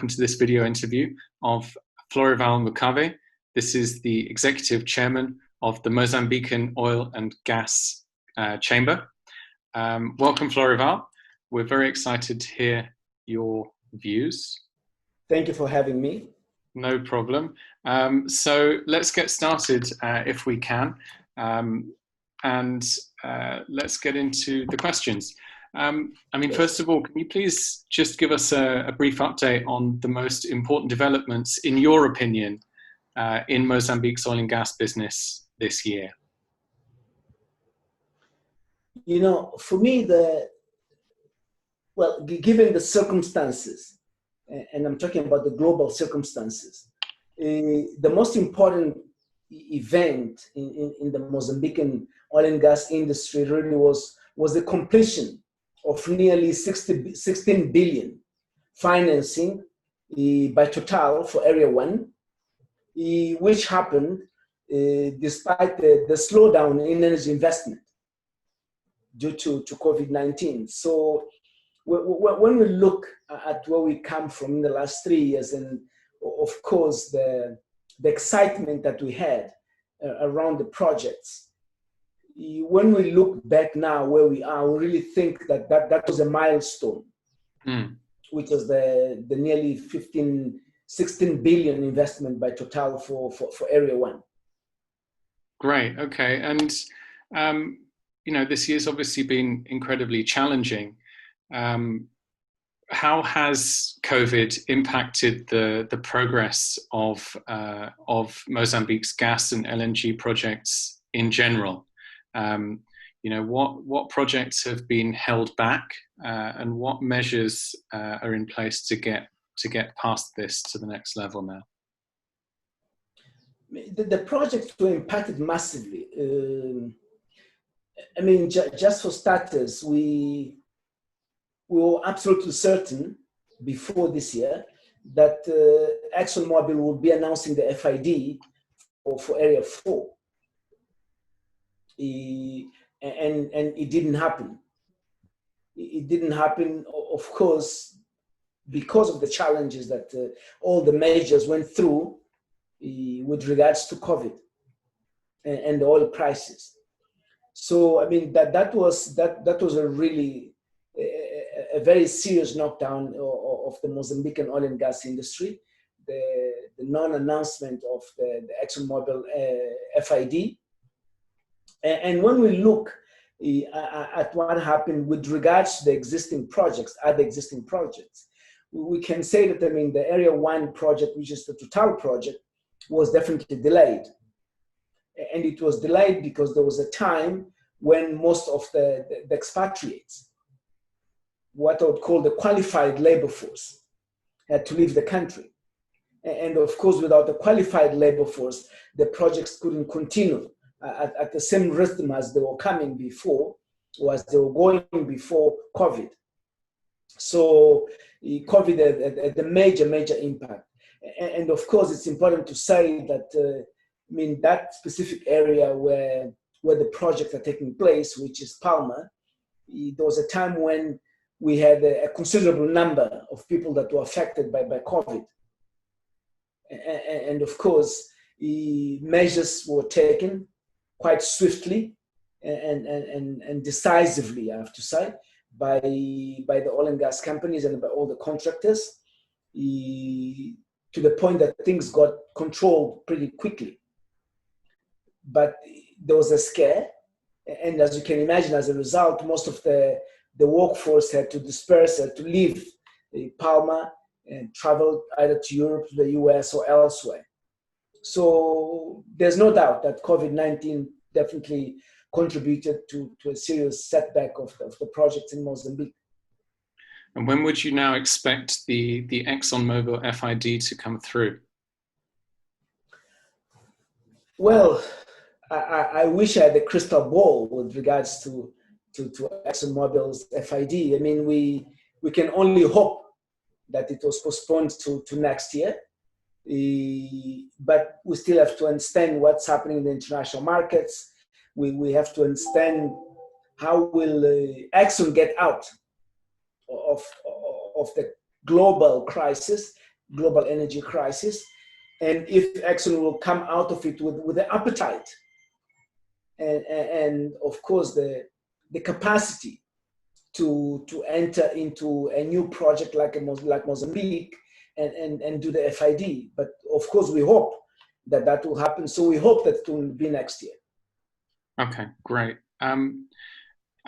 welcome to this video interview of Florival Mucave. This is the Executive Chairman of the Mozambican Oil and Gas Chamber. Welcome, Florival. We're very excited to hear your views. Thank you for having me. No problem. So let's get started if we can. Let's get into the questions. First of all, can you please just give us a brief update on the most important developments, in your opinion, in Mozambique's oil and gas business this year? You know, for me, given the circumstances, and I'm talking about the global circumstances, the most important event in the Mozambican oil and gas industry really was the completion of nearly 16 billion financing by Total for Area 1, which happened despite the slowdown in energy investment due to COVID-19. So when we look at where we come from in the last 3 years, and of course the excitement that we had around the projects, when we look back now where we are, we really think that was a milestone, which was the nearly 16 billion investment by Total for Area 1. Great, okay. And, this year's obviously been incredibly challenging. How has COVID impacted the progress of Mozambique's gas and LNG projects in general? What projects have been held back, and what measures are in place to get past this to the next level now? The projects were impacted massively. Just for starters, we were absolutely certain before this year that Exxon Mobil would be announcing the FID for Area 4. And it didn't happen. It didn't happen, of course, because of the challenges that all the majors went through with regards to COVID and the oil prices. So that was a really a very serious knockdown of the Mozambican oil and gas industry. The non-announcement of the Exxon Mobil FID. And when we look at what happened with regards to the existing projects, other existing projects, we can say that the Area 1 project, which is the Total project, was definitely delayed. And it was delayed because there was a time when most of the expatriates, what I would call the qualified labor force, had to leave the country. And of course, without the qualified labor force, the projects couldn't continue at the same rhythm as they were coming before, or as they were going before COVID. So COVID had a major impact. And of course, it's important to say that, that specific area where the projects are taking place, which is Palma, there was a time when we had a considerable number of people that were affected by COVID. And of course, measures were taken quite swiftly and decisively, I have to say, by the oil and gas companies and by all the contractors, to the point that things got controlled pretty quickly. But there was a scare, and as you can imagine, as a result, most of the workforce had to disperse, had to leave Palma and travel either to Europe, to the US, or elsewhere. So there's no doubt that COVID-19 definitely contributed to a serious setback of the projects in Mozambique. And when would you now expect the Exxon Mobil FID to come through? Well, I wish I had a crystal ball with regards to Exxon Mobil's FID. We can only hope that it was postponed to next year. But we still have to understand what's happening in the international markets. We have to understand how will Exxon get out of the global crisis global energy crisis, and if Exxon will come out of it with the appetite and of course the capacity to enter into a new project like Mozambique and do the FID. But of course we hope that will happen. So we hope that it will be next year. Okay, great. I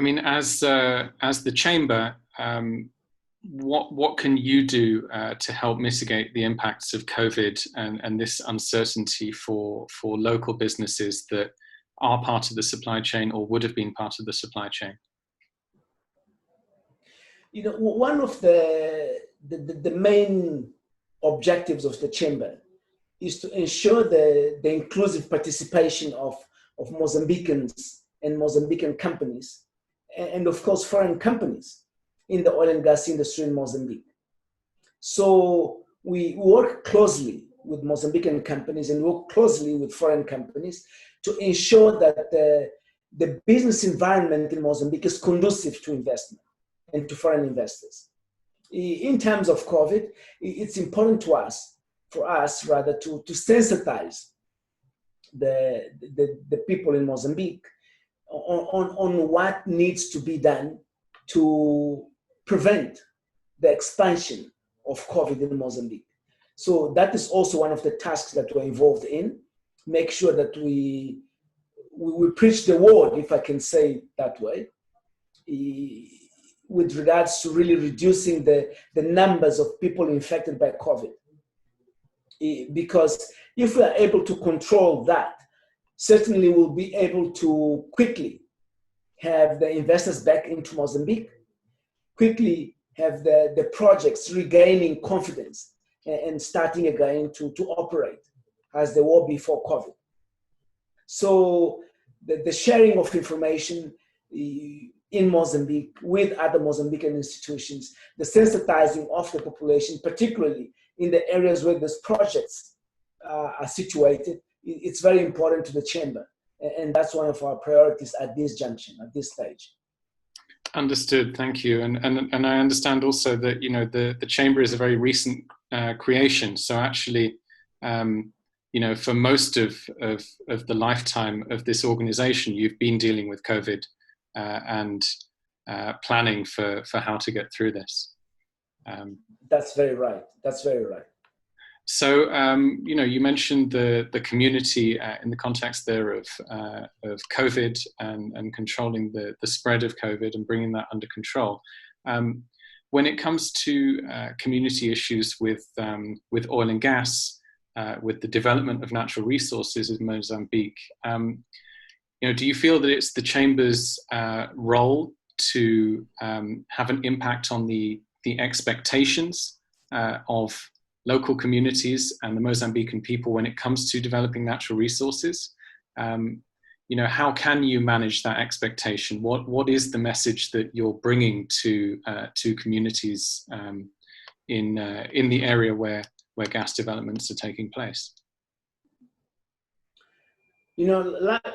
mean, as the chamber, what can you do to help mitigate the impacts of COVID and this uncertainty for local businesses that are part of the supply chain or would have been part of the supply chain? You know, one of the main objectives of the chamber is to ensure the inclusive participation of Mozambicans and Mozambican companies, and of course foreign companies in the oil and gas industry in Mozambique. So we work closely with Mozambican companies and work closely with foreign companies to ensure that the business environment in Mozambique is conducive to investment and to foreign investors. In terms of COVID, it's important for us rather to sensitize the people in Mozambique on what needs to be done to prevent the expansion of COVID in Mozambique. So that is also one of the tasks that we're involved in. Make sure that we preach the word, if I can say it that way, with regards to really reducing the numbers of people infected by COVID. Because if we are able to control that, certainly we'll be able to quickly have the investors back into Mozambique, quickly have the projects regaining confidence and starting again to operate as they were before COVID. So the sharing of information in Mozambique with other Mozambican institutions, the sensitizing of the population, particularly in the areas where these projects are situated, it's very important to the chamber. And that's one of our priorities at this junction, at this stage. Understood, thank you. And I understand also that, you know, the chamber is a very recent creation. So actually, you know, for most of the lifetime of this organization, you've been dealing with COVID and planning for how to get through this. That's very right. That's very right. So, you know, you mentioned the community in the context there of COVID and controlling the spread of COVID and bringing that under control. When it comes to community issues with oil and gas, with the development of natural resources in Mozambique, you know, do you feel that it's the Chamber's role to have an impact on the expectations of local communities and the Mozambican people when it comes to developing natural resources? You know, how can you manage that expectation? What is the message that you're bringing to communities in the area where gas developments are taking place? You know,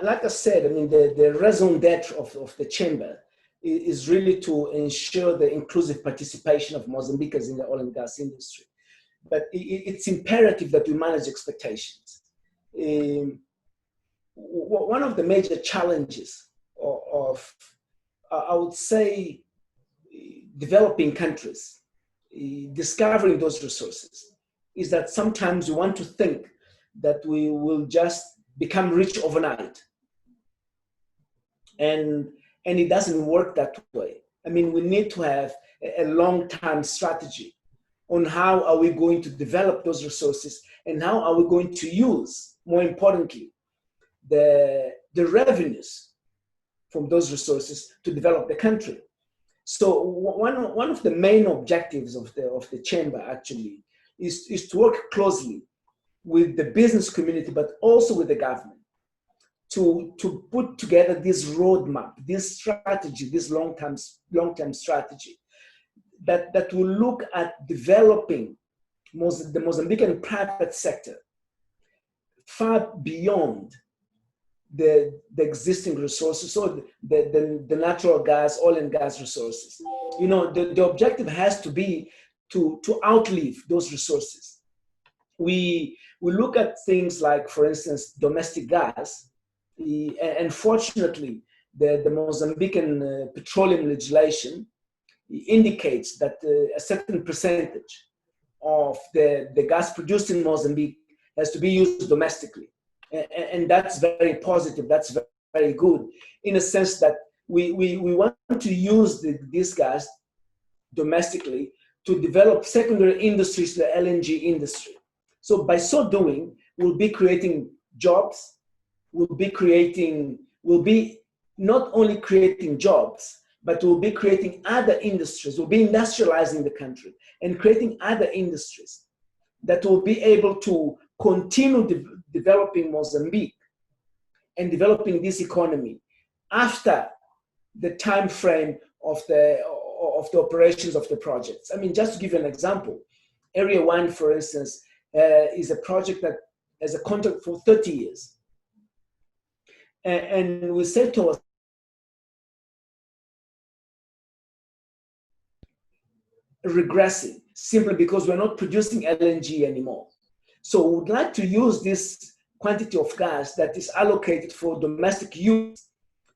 like I said, I mean, the raison d'etre of the chamber is really to ensure the inclusive participation of Mozambicans in the oil and gas industry. But it's imperative that we manage expectations. One of the major challenges of I would say, developing countries, discovering those resources, is that sometimes we want to think that we will just become rich overnight. And it doesn't work that way. I mean, we need to have a long-term strategy on how are we going to develop those resources and how are we going to use, more importantly, the revenues from those resources to develop the country. So one of the main objectives of the chamber actually is to work closely with the business community, but also with the government to put together this roadmap, this strategy, this long-term strategy that will look at developing the Mozambican private sector far beyond the existing resources, so the natural gas, oil and gas resources. You know, the objective has to be to outlive those resources we look at things like, for instance, domestic gas. And fortunately, the Mozambican petroleum legislation indicates that a certain percentage of the gas produced in Mozambique has to be used domestically. And that's very positive, that's very good, in a sense that we want to use this gas domestically to develop secondary industries, the LNG industry. So by so doing, we'll be creating jobs, we'll be not only creating jobs, but we'll be creating other industries. We'll be industrializing the country and creating other industries that will be able to continue developing Mozambique and developing this economy after the time frame of the operations of the projects. I mean, just to give you an example, Area 1, for instance, is a project that has a contract for 30 years. And we said to us, regressing simply because we're not producing LNG anymore. So we would like to use this quantity of gas that is allocated for domestic use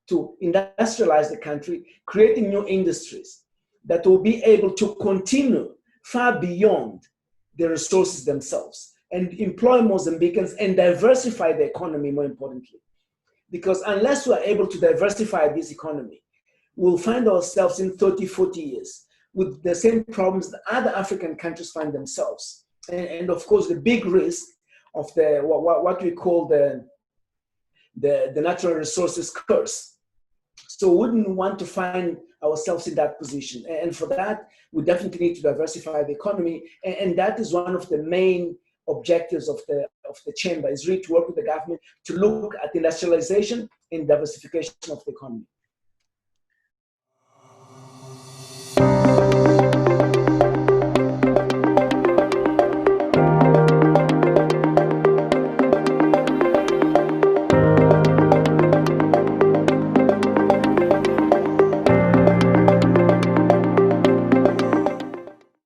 to industrialize the country, creating new industries that will be able to continue far beyond the resources themselves and employ Mozambicans and diversify the economy, more importantly. Because unless we're able to diversify this economy, we'll find ourselves in 30, 40 years with the same problems that other African countries find themselves. And of course, the big risk of what we call the natural resources curse. So we wouldn't want to find ourselves in that position. And for that, we definitely need to diversify the economy. And that is one of the main objectives of the chamber, is really to work with the government to look at industrialization and diversification of the economy.